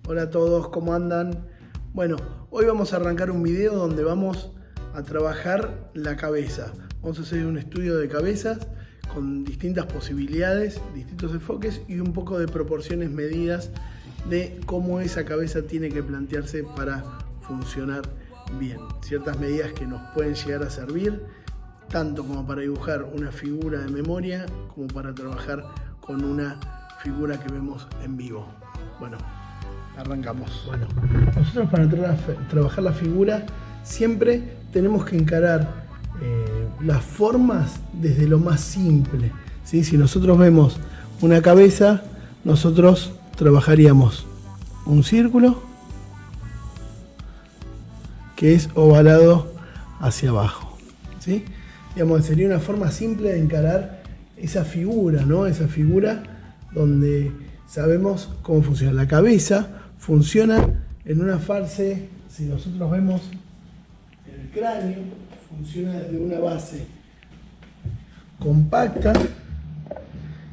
Hola a todos, ¿cómo andan? Bueno, hoy vamos a arrancar un video donde vamos a trabajar la cabeza. Vamos a hacer un estudio de cabezas con distintas posibilidades, distintos enfoques y un poco de proporciones medidas de cómo esa cabeza tiene que plantearse para funcionar bien. Ciertas medidas que nos pueden llegar a servir, tanto como para dibujar una figura de memoria, como para trabajar con una figura que vemos en vivo. Bueno, arrancamos. Bueno, nosotros para trabajar la figura siempre tenemos que encarar las formas desde lo más simple, ¿sí? Si nosotros vemos una cabeza, nosotros trabajaríamos un círculo que es ovalado hacia abajo, ¿sí? Digamos, sería una forma simple de encarar esa figura, ¿no? Esa figura donde sabemos cómo funciona. La cabeza funciona en una fase, si nosotros vemos el cráneo, funciona desde una base compacta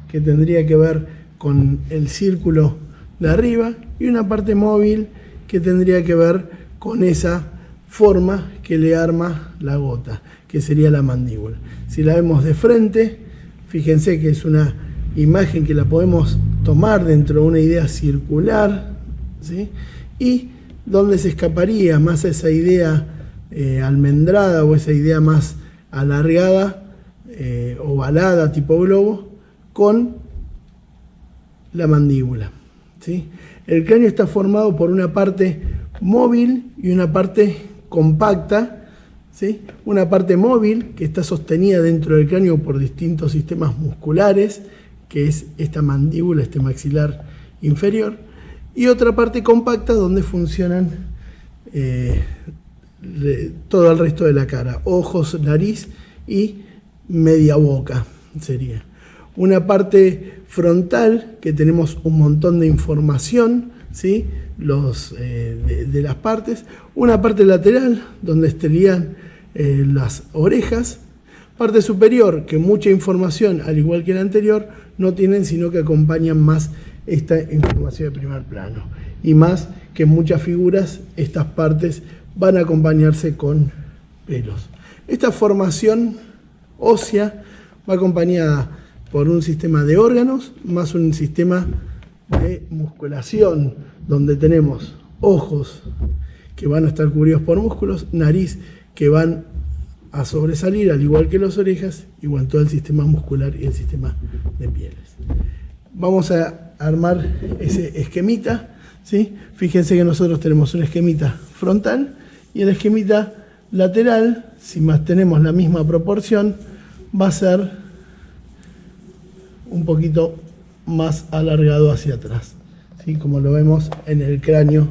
que tendría que ver con el círculo de arriba y una parte móvil que tendría que ver con esa forma que le arma la gota, que sería la mandíbula. Si la vemos de frente, fíjense que es una imagen que la podemos tomar dentro de una idea circular, ¿sí? Y donde se escaparía más a esa idea almendrada o esa idea más alargada, ovalada, tipo globo, con la mandíbula, ¿sí? El cráneo está formado por una parte móvil y una parte compacta, ¿sí? Una parte móvil que está sostenida dentro del cráneo por distintos sistemas musculares, que es esta mandíbula, este maxilar inferior, y otra parte compacta donde funcionan todo el resto de la cara, ojos, nariz y media boca sería. Una parte frontal que tenemos un montón de información, ¿sí? De las partes, una parte lateral donde estarían las orejas, parte superior que mucha información, al igual que la anterior, no tienen, sino que acompañan más esta información de primer plano, y más que en muchas figuras estas partes van a acompañarse con pelos. Esta formación ósea va acompañada por un sistema de órganos más un sistema de musculación, donde tenemos ojos que van a estar cubiertos por músculos, nariz que van a sobresalir, al igual que las orejas, y bueno, todo el sistema muscular y el sistema de pieles. Vamos a armar ese esquemita, ¿sí? Fíjense que nosotros tenemos un esquemita frontal y el esquemita lateral, si mantenemos la misma proporción, va a ser un poquito más alargado hacia atrás, ¿sí? Como lo vemos en el cráneo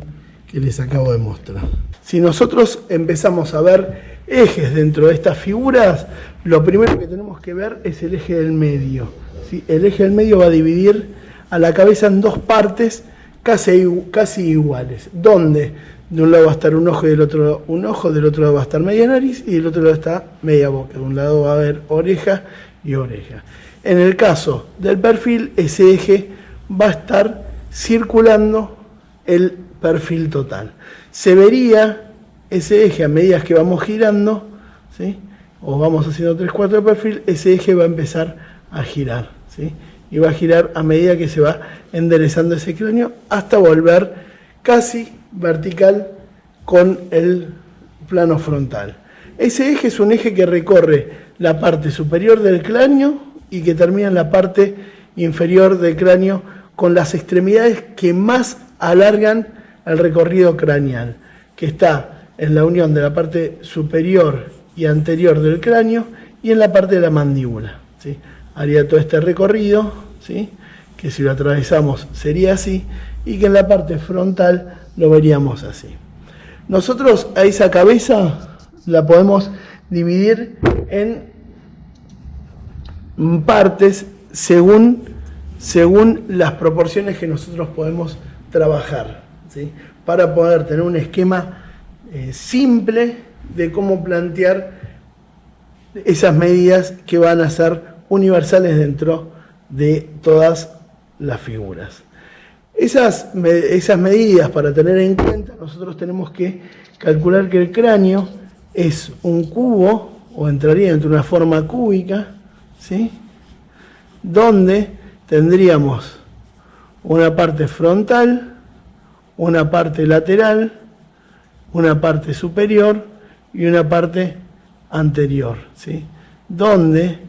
que les acabo de mostrar. Si nosotros empezamos a ver ejes dentro de estas figuras, lo primero que tenemos que ver es el eje del medio, ¿sí? El eje del medio va a dividir a la cabeza en dos partes casi iguales, donde de un lado va a estar un ojo y del otro un ojo, del otro lado va a estar media nariz y del otro lado está media boca. De un lado va a haber oreja y oreja. En el caso del perfil, ese eje va a estar circulando el perfil total. Se vería ese eje a medida que vamos girando, ¿sí? O vamos haciendo 3/4 de perfil, ese eje va a empezar a girar, ¿sí? Y va a girar a medida que se va enderezando ese cráneo hasta volver casi vertical con el plano frontal. Ese eje es un eje que recorre la parte superior del cráneo y que termina en la parte inferior del cráneo con las extremidades que más alargan el recorrido craneal, que está en la unión de la parte superior y anterior del cráneo y en la parte de la mandíbula, ¿sí? Haría todo este recorrido, ¿sí? Que si lo atravesamos sería así, y que en la parte frontal lo veríamos así. Nosotros a esa cabeza la podemos dividir en partes según las proporciones que nosotros podemos trabajar, ¿sí? Para poder tener un esquema simple de cómo plantear esas medidas que van a ser universales dentro de todas las figuras. Esas medidas para tener en cuenta, nosotros tenemos que calcular que el cráneo es un cubo, o entraría dentro de una forma cúbica, ¿sí? Donde tendríamos una parte frontal, una parte lateral, una parte superior y una parte anterior, ¿sí? Donde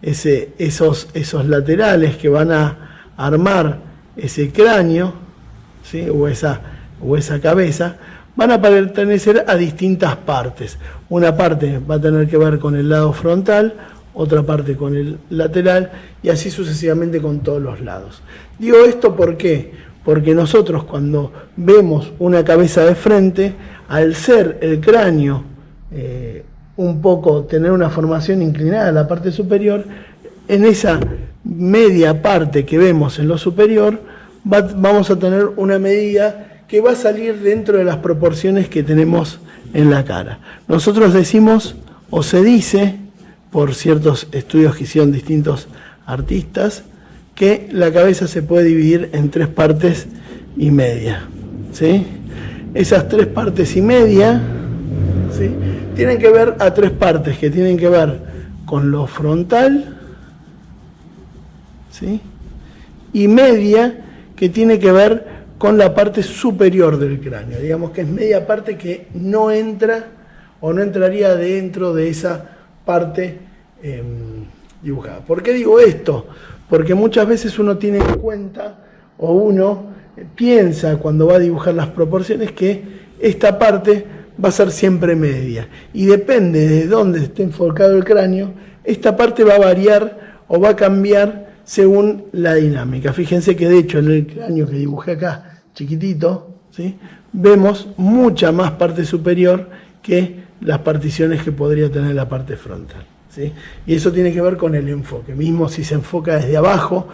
esos laterales que van a armar ese cráneo, ¿sí? o esa cabeza, van a pertenecer a distintas partes. Una parte va a tener que ver con el lado frontal, otra parte con el lateral, y así sucesivamente con todos los lados. Digo esto ¿por qué? Porque nosotros cuando vemos una cabeza de frente, al ser el cráneo un poco, tener una formación inclinada a la parte superior, en esa media parte que vemos en lo superior, vamos a tener una medida que va a salir dentro de las proporciones que tenemos en la cara. Nosotros decimos, o se dice, por ciertos estudios que hicieron distintos artistas, que la cabeza se puede dividir en 3 partes y media, ¿sí? Esas 3 partes y media, ¿sí?, tienen que ver a 3 partes, que tienen que ver con lo frontal, ¿sí?, y media, que tiene que ver con la parte superior del cráneo. Digamos que es media parte que no entra o no entraría dentro de esa parte dibujada. ¿Por qué digo esto? Porque muchas veces uno tiene en cuenta, o uno piensa cuando va a dibujar las proporciones, que esta parte va a ser siempre media. Y depende de dónde esté enfocado el cráneo, esta parte va a variar o va a cambiar según la dinámica. Fíjense que de hecho en el cráneo que dibujé acá, chiquitito, ¿sí?, vemos mucha más parte superior que las particiones que podría tener la parte frontal, ¿sí? Y eso tiene que ver con el enfoque. Mismo si se enfoca desde abajo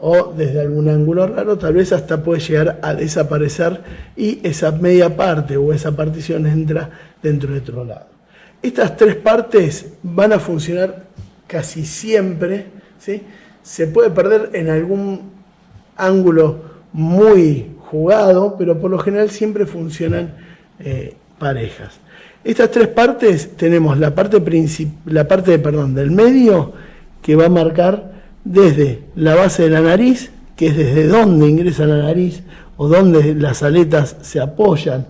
o desde algún ángulo raro, tal vez hasta puede llegar a desaparecer y esa media parte o esa partición entra dentro de otro lado. Estas 3 partes van a funcionar casi siempre, ¿sí? Se puede perder en algún ángulo muy jugado, pero por lo general siempre funcionan parejas. Estas 3 partes tenemos la parte del medio, que va a marcar desde la base de la nariz, que es desde donde ingresa la nariz o donde las aletas se apoyan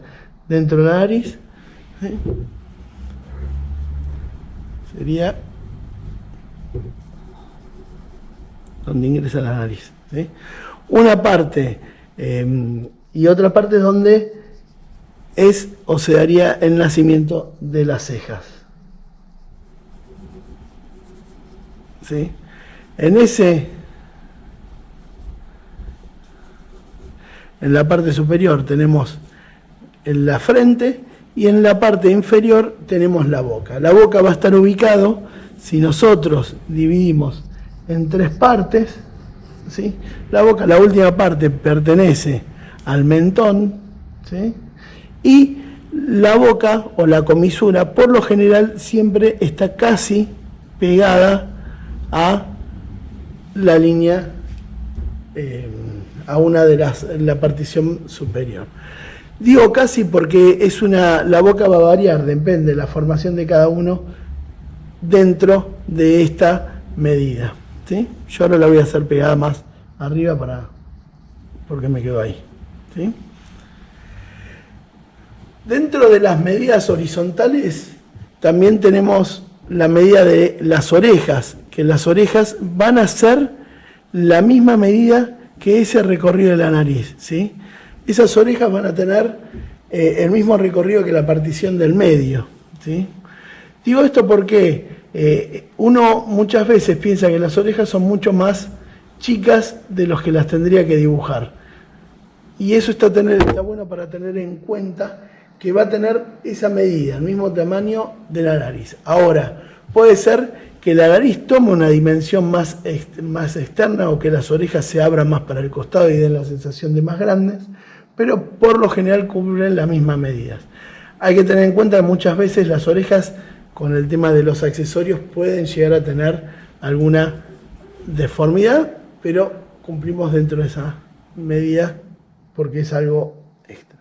dentro de la nariz, ¿sí? Sería donde ingresa la nariz, ¿sí? Una parte y otra parte donde es o se daría el nacimiento de las cejas, ¿sí? En la parte superior tenemos en la frente y en la parte inferior tenemos la boca. La boca va a estar ubicado, si nosotros dividimos en 3 partes, ¿sí? La boca, la última parte, pertenece al mentón, ¿sí? Y la boca o la comisura, por lo general, siempre está casi pegada a la línea, a una de la partición superior. Digo casi porque la boca va a variar, depende de la formación de cada uno dentro de esta medida, ¿sí? Yo ahora la voy a hacer pegada más arriba porque me quedo ahí, ¿sí? Dentro de las medidas horizontales también tenemos la medida de las orejas, que las orejas van a ser la misma medida que ese recorrido de la nariz, ¿sí? Esas orejas van a tener el mismo recorrido que la partición del medio, ¿sí? Digo esto porque uno muchas veces piensa que las orejas son mucho más chicas de los que las tendría que dibujar. Y eso está bueno para tener en cuenta, que va a tener esa medida, el mismo tamaño de la nariz. Ahora, puede ser que la nariz tome una dimensión más externa o que las orejas se abran más para el costado y den la sensación de más grandes, pero por lo general cubren las mismas medidas. Hay que tener en cuenta que muchas veces las orejas, con el tema de los accesorios, pueden llegar a tener alguna deformidad, pero cumplimos dentro de esa medida porque es algo extra.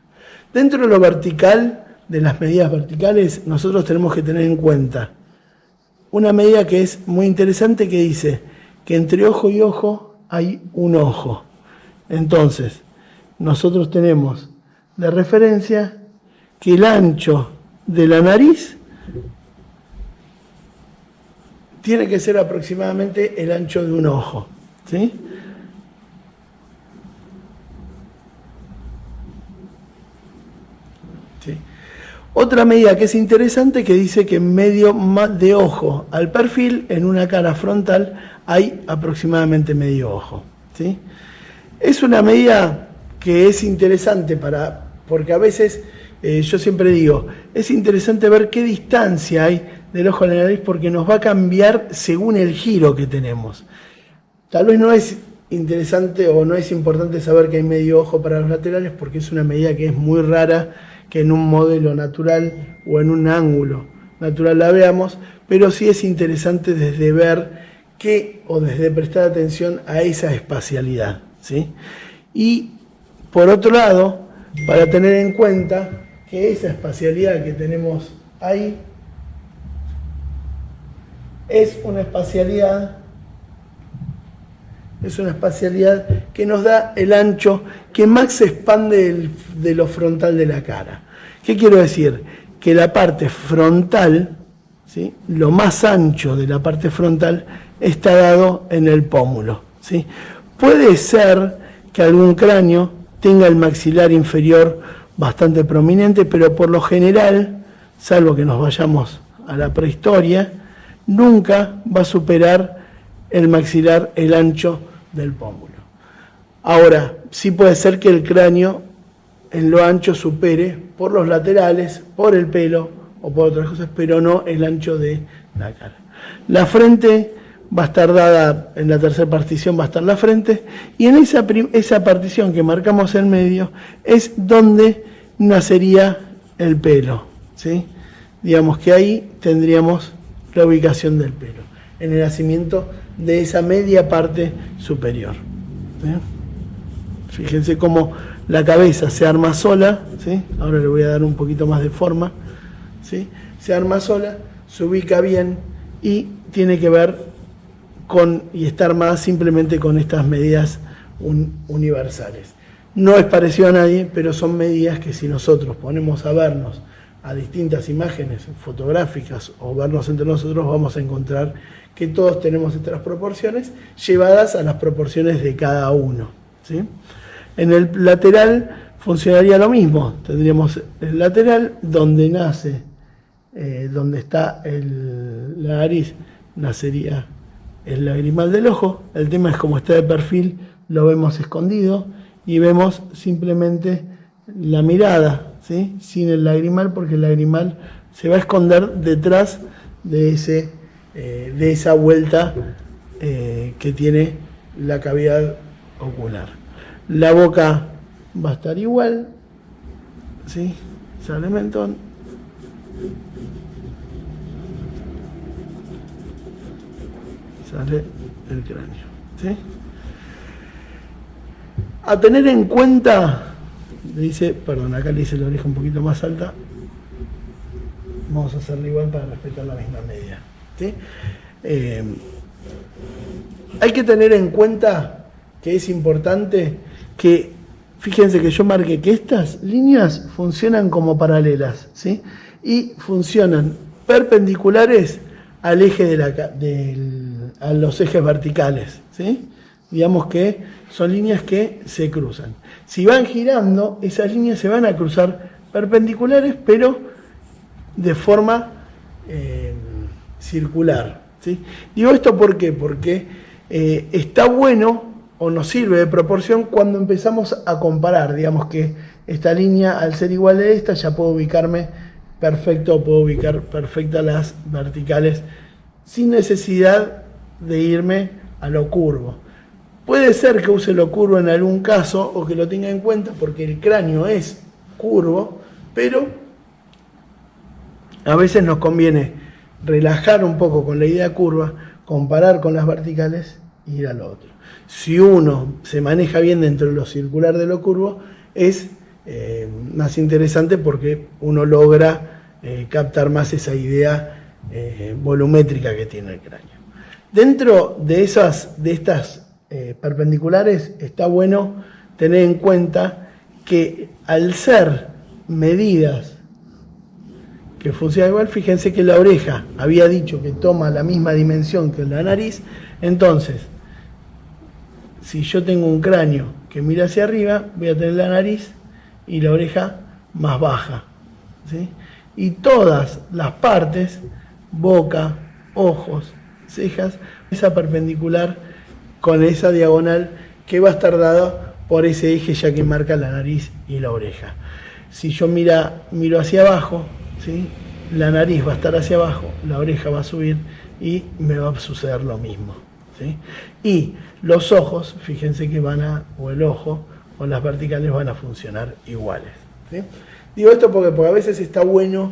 Dentro de lo vertical, de las medidas verticales, nosotros tenemos que tener en cuenta una medida que es muy interesante, que dice que entre ojo y ojo hay un ojo. Entonces, nosotros tenemos de referencia que el ancho de la nariz tiene que ser aproximadamente el ancho de un ojo, ¿sí? ¿Sí? Otra medida que es interesante, que dice que en medio de ojo al perfil, en una cara frontal, hay aproximadamente medio ojo, ¿sí? Es una medida que es interesante porque a veces, yo siempre digo, es interesante ver qué distancia hay del ojo a la nariz, porque nos va a cambiar según el giro que tenemos. Tal vez no es interesante o no es importante saber que hay medio ojo para los laterales, porque es una medida que es muy rara que en un modelo natural o en un ángulo natural la veamos, pero sí es interesante desde ver desde prestar atención a esa espacialidad, ¿sí? Y por otro lado, para tener en cuenta que esa espacialidad que tenemos ahí es una espacialidad que nos da el ancho que más se expande de lo frontal de la cara. ¿Qué quiero decir? Que la parte frontal, ¿sí?, lo más ancho de la parte frontal está dado en el pómulo, ¿sí? Puede ser que algún cráneo tenga el maxilar inferior bastante prominente, pero por lo general, salvo que nos vayamos a la prehistoria, nunca va a superar el maxilar el ancho del pómulo. Ahora, sí puede ser que el cráneo en lo ancho supere por los laterales, por el pelo o por otras cosas, pero no el ancho de la cara. La frente va a estar dada, en la tercera partición va a estar la frente, y en esa partición que marcamos en medio es donde nacería el pelo, ¿sí? Digamos que ahí tendríamos la ubicación del pelo, en el nacimiento de esa media parte superior, ¿sí? Fíjense cómo la cabeza se arma sola, ¿sí? Ahora le voy a dar un poquito más de forma, ¿sí? Se arma sola, se ubica bien y tiene que ver y está armada simplemente con estas medidas universales. No es parecido a nadie, pero son medidas que si nosotros ponemos a vernos a distintas imágenes fotográficas o vernos entre nosotros, vamos a encontrar que todos tenemos estas proporciones llevadas a las proporciones de cada uno, ¿sí? En el lateral funcionaría lo mismo. Tendríamos el lateral donde nace, donde está la nariz, nacería el lagrimal del ojo. El tema es como está de perfil, lo vemos escondido y vemos simplemente la mirada, ¿sí?, sin el lagrimal, porque el lagrimal se va a esconder detrás de esa vuelta que tiene la cavidad ocular. La boca va a estar igual, ¿sí? Sale el mentón. Sale el cráneo, ¿sí? A tener en cuenta, acá le dice la oreja un poquito más alta. Vamos a hacerlo igual para respetar la misma medida, ¿sí? Hay que tener en cuenta que es importante que, fíjense que yo marqué que estas líneas funcionan como paralelas, ¿sí? Y funcionan perpendiculares al eje a los ejes verticales, ¿sí? Digamos que son líneas que se cruzan. Si van girando, esas líneas se van a cruzar perpendiculares, pero de forma circular, ¿sí? Digo esto ¿por qué? Porque está bueno o nos sirve de proporción cuando empezamos a comparar. Digamos que esta línea, al ser igual a esta, ya puedo ubicarme perfecto, puedo ubicar perfectas las verticales sin necesidad de irme a lo curvo. Puede ser que use lo curvo en algún caso o que lo tenga en cuenta porque el cráneo es curvo, pero a veces nos conviene relajar un poco con la idea curva, comparar con las verticales e ir al otro. Si uno se maneja bien dentro de lo circular de lo curvo, es más interesante porque uno logra captar más esa idea volumétrica que tiene el cráneo. Dentro de estas perpendiculares está bueno tener en cuenta que al ser medidas que funcionan igual, fíjense que la oreja había dicho que toma la misma dimensión que la nariz, entonces si yo tengo un cráneo que mira hacia arriba, voy a tener la nariz y la oreja más baja, ¿sí? Y todas las partes, boca, ojos, cejas, esa perpendicular con esa diagonal que va a estar dada por ese eje ya que marca la nariz y la oreja. Si yo miro hacia abajo, ¿sí? La nariz va a estar hacia abajo, la oreja va a subir y me va a suceder lo mismo, ¿sí? Y los ojos, fíjense que o el ojo o las verticales van a funcionar iguales, ¿sí? Digo esto porque a veces está bueno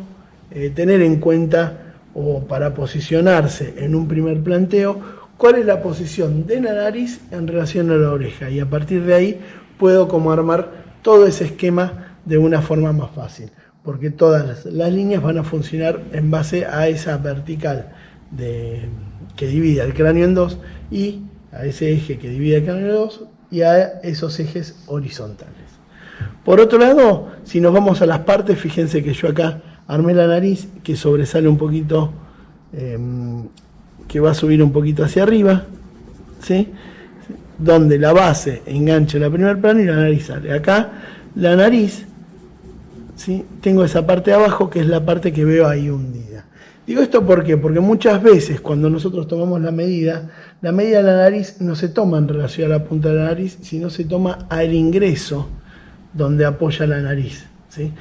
tener en cuenta, o para posicionarse en un primer planteo, cuál es la posición de la nariz en relación a la oreja, y a partir de ahí puedo como armar todo ese esquema de una forma más fácil, porque todas las líneas van a funcionar en base a esa vertical que divide el cráneo en dos, y a ese eje que divide el cráneo en dos, y a esos ejes horizontales. Por otro lado, si nos vamos a las partes, fíjense que yo acá armé la nariz que sobresale un poquito, que va a subir un poquito hacia arriba, ¿sí? Donde la base engancha la primer plano y la nariz sale. Acá la nariz, ¿sí? Tengo esa parte de abajo que es la parte que veo ahí hundida. Digo esto ¿por qué? Porque muchas veces cuando nosotros tomamos la medida de la nariz no se toma en relación a la punta de la nariz, sino se toma al ingreso donde apoya la nariz, ¿sí?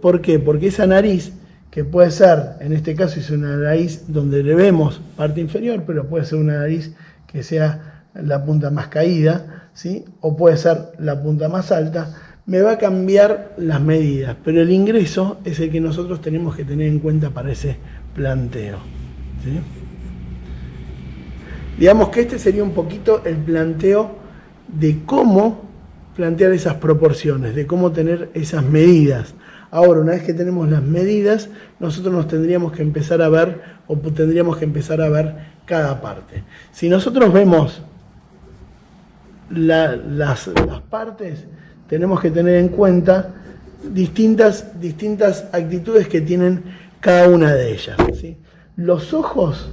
¿Por qué? Porque esa nariz, que puede ser, en este caso es una nariz donde le vemos parte inferior, pero puede ser una nariz que sea la punta más caída, ¿sí? O puede ser la punta más alta, me va a cambiar las medidas, pero el ingreso es el que nosotros tenemos que tener en cuenta para ese planteo, ¿sí? Digamos que este sería un poquito el planteo de cómo plantear esas proporciones, de cómo tener esas medidas. Ahora, una vez que tenemos las medidas, nosotros nos tendríamos que empezar a ver, o tendríamos que empezar a ver cada parte. Si nosotros vemos las partes, tenemos que tener en cuenta distintas actitudes que tienen cada una de ellas, ¿sí? Los ojos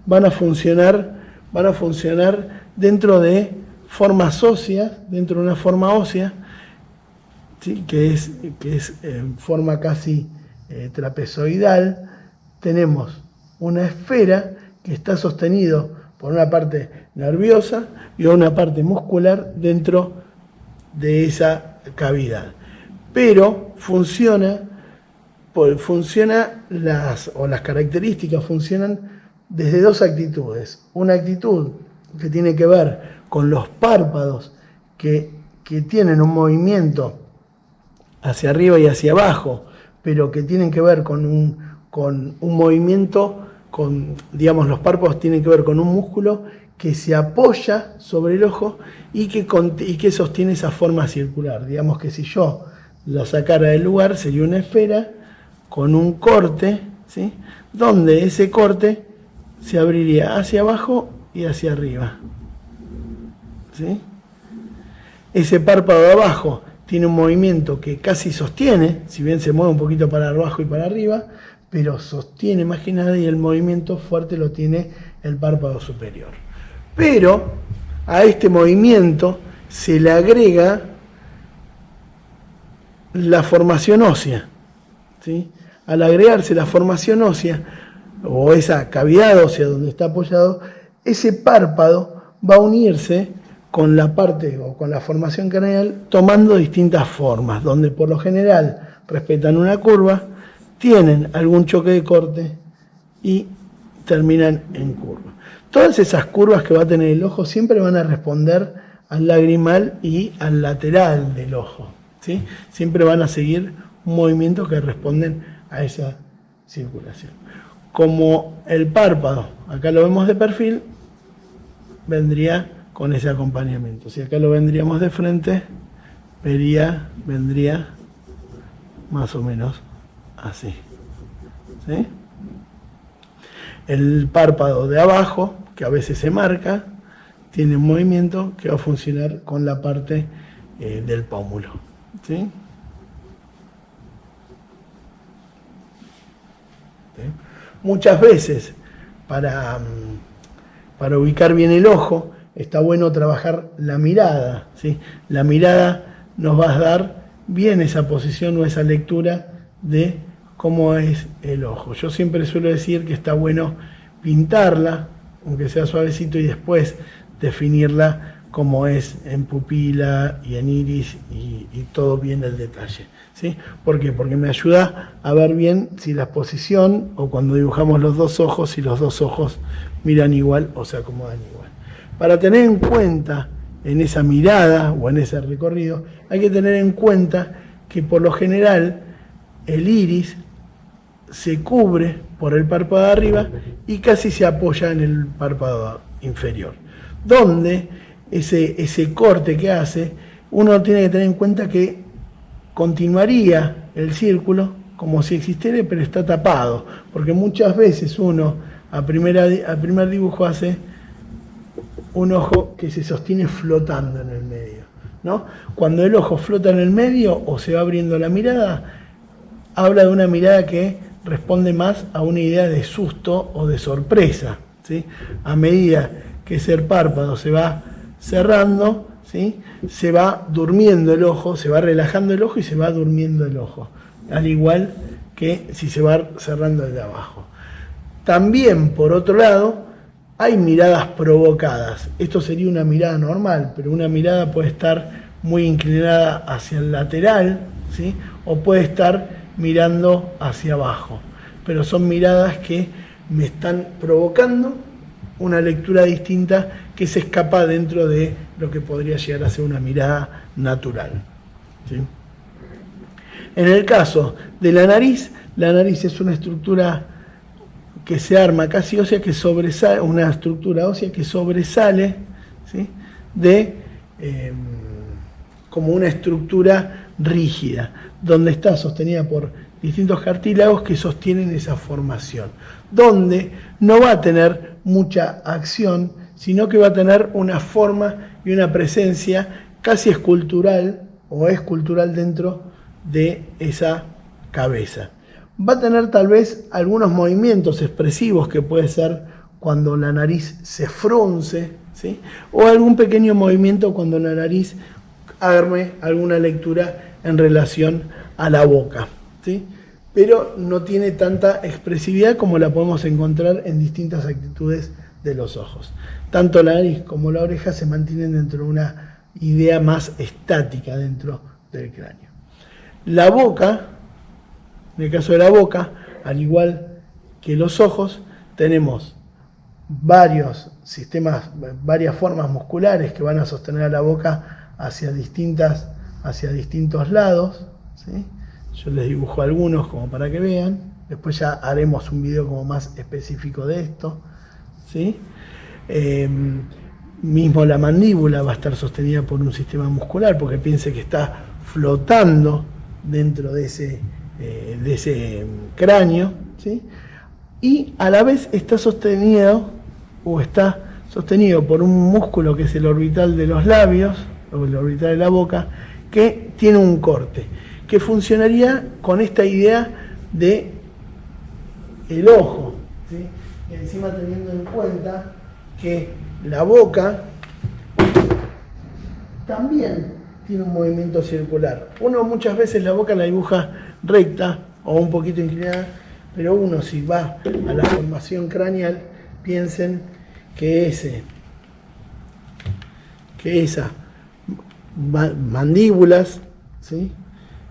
van a funcionar dentro de formas óseas, dentro de una forma ósea, ¿sí? que es en forma casi trapezoidal. Tenemos una esfera que está sostenido por una parte nerviosa y una parte muscular dentro de esa cavidad. Pero las características funcionan desde dos actitudes. Una actitud que tiene que ver con los párpados que tienen un movimiento hacia arriba y hacia abajo, pero que tienen que ver con un movimiento, digamos, los párpados tienen que ver con un músculo que se apoya sobre el ojo y que sostiene esa forma circular. Digamos que si yo lo sacara del lugar, sería una esfera con un corte, ¿sí? Donde ese corte se abriría hacia abajo y hacia arriba, ¿sí? Ese párpado de abajo tiene un movimiento que casi sostiene, si bien se mueve un poquito para abajo y para arriba, pero sostiene más que nada, y el movimiento fuerte lo tiene el párpado superior. Pero a este movimiento se le agrega la formación ósea, ¿sí? Al agregarse la formación ósea, o esa cavidad ósea donde está apoyado, ese párpado va a unirse con la parte o con la formación craneal, tomando distintas formas, donde por lo general respetan una curva, tienen algún choque de corte y terminan en curva. Todas esas curvas que va a tener el ojo siempre van a responder al lagrimal y al lateral del ojo, ¿sí? Siempre van a seguir un movimiento que responden a esa circulación. Como el párpado, acá lo vemos de perfil, vendría con ese acompañamiento. Si acá lo vendríamos de frente, vendría más o menos así, ¿sí? El párpado de abajo, que a veces se marca, tiene un movimiento que va a funcionar con la parte del pómulo, ¿sí? ¿Sí? Muchas veces, para ubicar bien el ojo, está bueno trabajar la mirada, ¿sí? La mirada nos va a dar bien esa posición o esa lectura de cómo es el ojo. Yo siempre suelo decir que está bueno pintarla, aunque sea suavecito, y después definirla como es en pupila y en iris y todo bien el detalle, ¿sí? ¿Por qué? Porque me ayuda a ver bien si la posición, o cuando dibujamos los dos ojos, si los dos ojos miran igual o se acomodan igual. Para tener en cuenta en esa mirada o en ese recorrido, hay que tener en cuenta que por lo general el iris se cubre por el párpado de arriba y casi se apoya en el párpado inferior, donde ese corte que hace, uno tiene que tener en cuenta que continuaría el círculo como si existiera, pero está tapado, porque muchas veces uno al primer dibujo hace un ojo que se sostiene flotando en el medio, ¿no? Cuando el ojo flota en el medio o se va abriendo la mirada, habla de una mirada que responde más a una idea de susto o de sorpresa, ¿sí? A medida que ese párpado se va cerrando, ¿sí? Se va durmiendo el ojo, se va relajando el ojo y se va durmiendo el ojo, al igual que si se va cerrando el de abajo. También, por otro lado, hay miradas provocadas. Esto sería una mirada normal, pero una mirada puede estar muy inclinada hacia el lateral, ¿sí? O puede estar mirando hacia abajo. Pero son miradas que me están provocando una lectura distinta que se escapa dentro de lo que podría llegar a ser una mirada natural, ¿sí? En el caso de la nariz es una estructura que se arma casi ósea, que sobresale, una estructura ósea que sobresale, ¿sí? Como una estructura rígida, donde está sostenida por distintos cartílagos que sostienen esa formación, donde no va a tener mucha acción, sino que va a tener una forma y una presencia casi escultural o escultural dentro de esa cabeza. Va a tener tal vez algunos movimientos expresivos, que puede ser cuando la nariz se frunce, ¿sí? O algún pequeño movimiento cuando la nariz arme alguna lectura en relación a la boca, ¿sí? Pero no tiene tanta expresividad como la podemos encontrar en distintas actitudes de los ojos. Tanto la nariz como la oreja se mantienen dentro de una idea más estática dentro del cráneo. La boca, en el caso de la boca, al igual que los ojos, tenemos varios sistemas, varias formas musculares que van a sostener a la boca hacia distintos lados, ¿sí? Yo les dibujo algunos como para que vean. Después ya haremos un video como más específico de esto, ¿sí? Mismo la mandíbula va a estar sostenida por un sistema muscular, porque piense que está flotando dentro de ese cráneo, ¿sí? Y a la vez está sostenido por un músculo que es el orbital de los labios, o el orbital de la boca, que tiene un corte, que funcionaría con esta idea de el ojo, ¿sí? Y encima teniendo en cuenta que la boca también tiene un movimiento circular. Uno muchas veces la boca la dibuja recta o un poquito inclinada, pero uno, si va a la formación craneal, piensen que esas mandíbulas, ¿sí?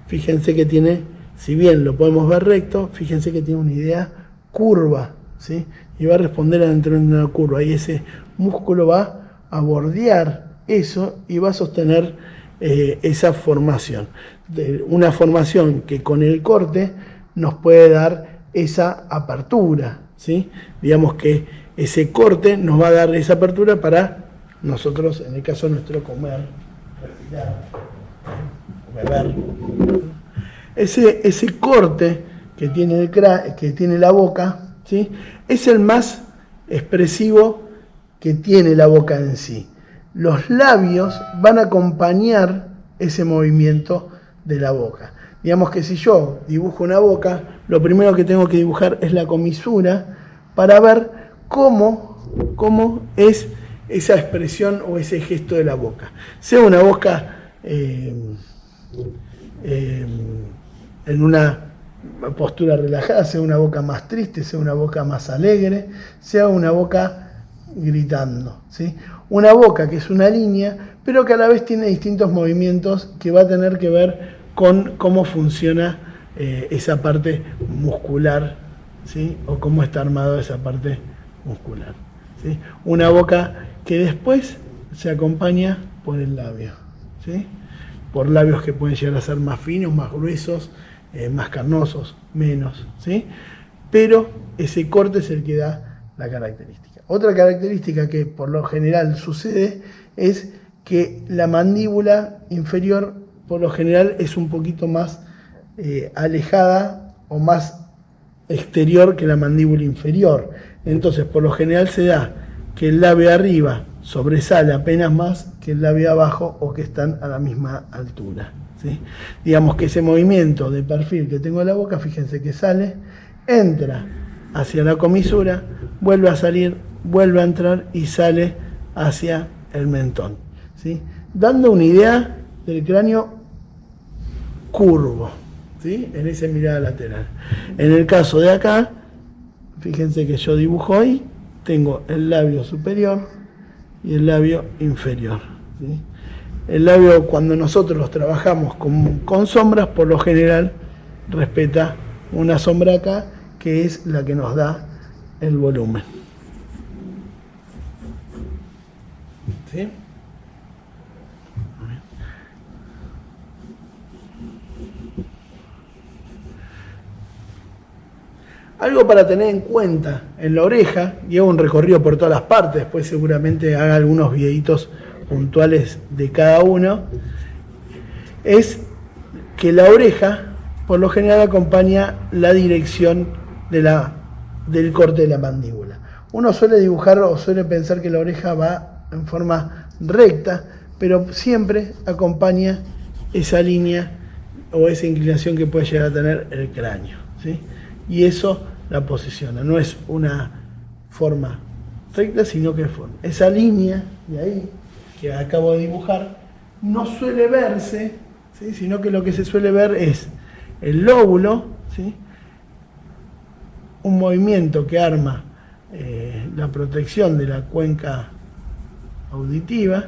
Fíjense que tiene, si bien lo podemos ver recto, fíjense que tiene una idea curva, ¿sí? Y va a responder dentro de una curva, y ese músculo va a bordear eso y va a sostener esa formación. Una formación que con el corte nos puede dar esa apertura, ¿sí? Digamos que ese corte nos va a dar esa apertura para nosotros, en el caso nuestro, comer, respirar. beber. Ese corte que tiene la boca, ¿sí? Es el más expresivo que tiene la boca en sí. Los labios van a acompañar ese movimiento de la boca. Digamos que si yo dibujo una boca, lo primero que tengo que dibujar es la comisura para ver cómo es esa expresión o ese gesto de la boca. Sea una boca en una postura relajada, sea una boca más triste, sea una boca más alegre, sea una boca gritando, ¿sí? Una boca que es una línea, pero que a la vez tiene distintos movimientos que va a tener que ver con cómo funciona esa parte muscular, ¿sí? O cómo está armado esa parte muscular, ¿sí? Una boca que después se acompaña por el labio, ¿sí? Por labios que pueden llegar a ser más finos, más gruesos, más carnosos, menos, ¿sí? Pero ese corte es el que da la característica. Otra característica que por lo general sucede es que la mandíbula inferior por lo general es un poquito más alejada o más exterior que la mandíbula inferior. Entonces, por lo general se da que el labio arriba sobresale apenas más que el labio abajo o que están a la misma altura, ¿sí? Digamos que ese movimiento de perfil que tengo en la boca, fíjense que sale, entra hacia la comisura, vuelve a salir, vuelve a entrar y sale hacia el mentón, ¿sí? Dando una idea del cráneo curvo, ¿sí? En esa mirada lateral. En el caso de acá, fíjense que yo dibujo ahí, tengo el labio superior y el labio inferior, ¿sí? El labio, cuando nosotros trabajamos con sombras, por lo general respeta una sombra acá, que es la que nos da el volumen, ¿sí? Algo para tener en cuenta en la oreja, y hago un recorrido por todas las partes, después seguramente haga algunos videitos puntuales de cada uno, es que la oreja por lo general acompaña la dirección del corte de la mandíbula. Uno suele dibujar o suele pensar que la oreja va en forma recta, pero siempre acompaña esa línea o esa inclinación que puede llegar a tener el cráneo, ¿sí? Y eso la posiciona, no es una forma recta, sino que es forma. Esa línea de ahí que acabo de dibujar no suele verse, ¿sí? Sino que lo que se suele ver es el lóbulo, ¿sí? Un movimiento que arma la protección de la cuenca auditiva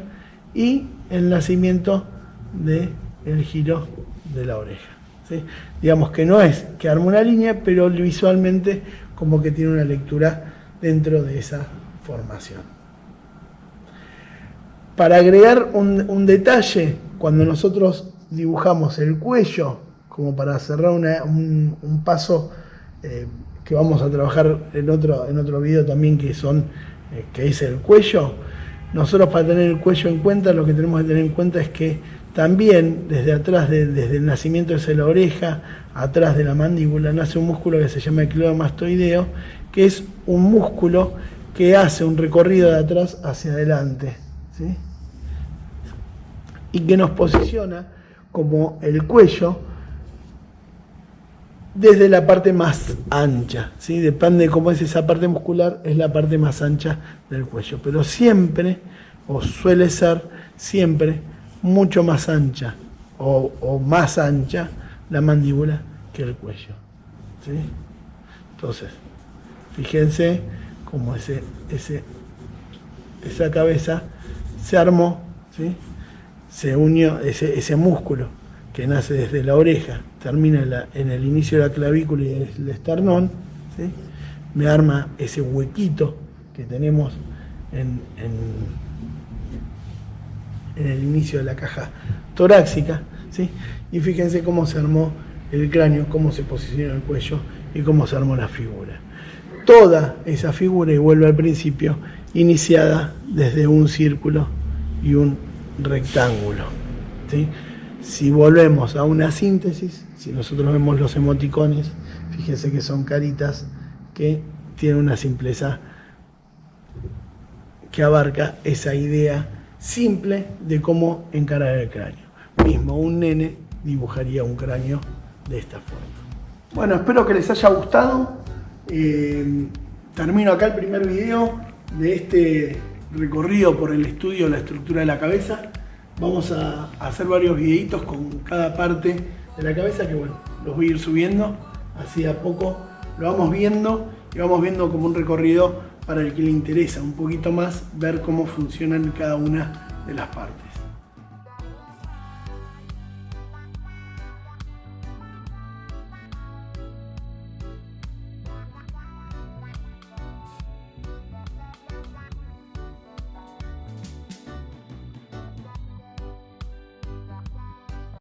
y el nacimiento del giro de la oreja, ¿sí? Digamos que no es que arma una línea, pero visualmente como que tiene una lectura dentro de esa formación. Para agregar un detalle, cuando nosotros dibujamos el cuello, como para cerrar un paso que vamos a trabajar en otro video también, que es el cuello, nosotros para tener el cuello en cuenta, lo que tenemos que tener en cuenta es que también desde atrás, desde el nacimiento de la oreja, atrás de la mandíbula, nace un músculo que se llama el cleomastoideo, que es un músculo que hace un recorrido de atrás hacia adelante, ¿sí? Y que nos posiciona como el cuello desde la parte más ancha, ¿sí? Depende de cómo es esa parte muscular, es la parte más ancha del cuello, pero siempre, o suele ser siempre, mucho más ancha o más ancha la mandíbula que el cuello, ¿sí? Entonces, fíjense cómo esa cabeza se armó, ¿sí? Se unió, ese músculo que nace desde la oreja, termina en el inicio de la clavícula y el esternón, ¿sí? Me arma ese huequito que tenemos en el inicio de la caja torácica, ¿sí? Y fíjense cómo se armó el cráneo, cómo se posicionó el cuello y cómo se armó la figura. Toda esa figura, y vuelvo al principio, iniciada desde un círculo y un rectángulo, ¿sí? Si volvemos a una síntesis, si nosotros vemos los emoticones, fíjense que son caritas que tienen una simpleza que abarca esa idea simple de cómo encarar el cráneo. Mismo un nene dibujaría un cráneo de esta forma. Bueno, espero que les haya gustado. Termino acá el primer video de este recorrido por el estudio de la estructura de la cabeza. Vamos a hacer varios videitos con cada parte de la cabeza que bueno, los voy a ir subiendo así a poco. Lo vamos viendo y vamos viendo como un recorrido para el que le interesa un poquito más ver cómo funcionan cada una de las partes.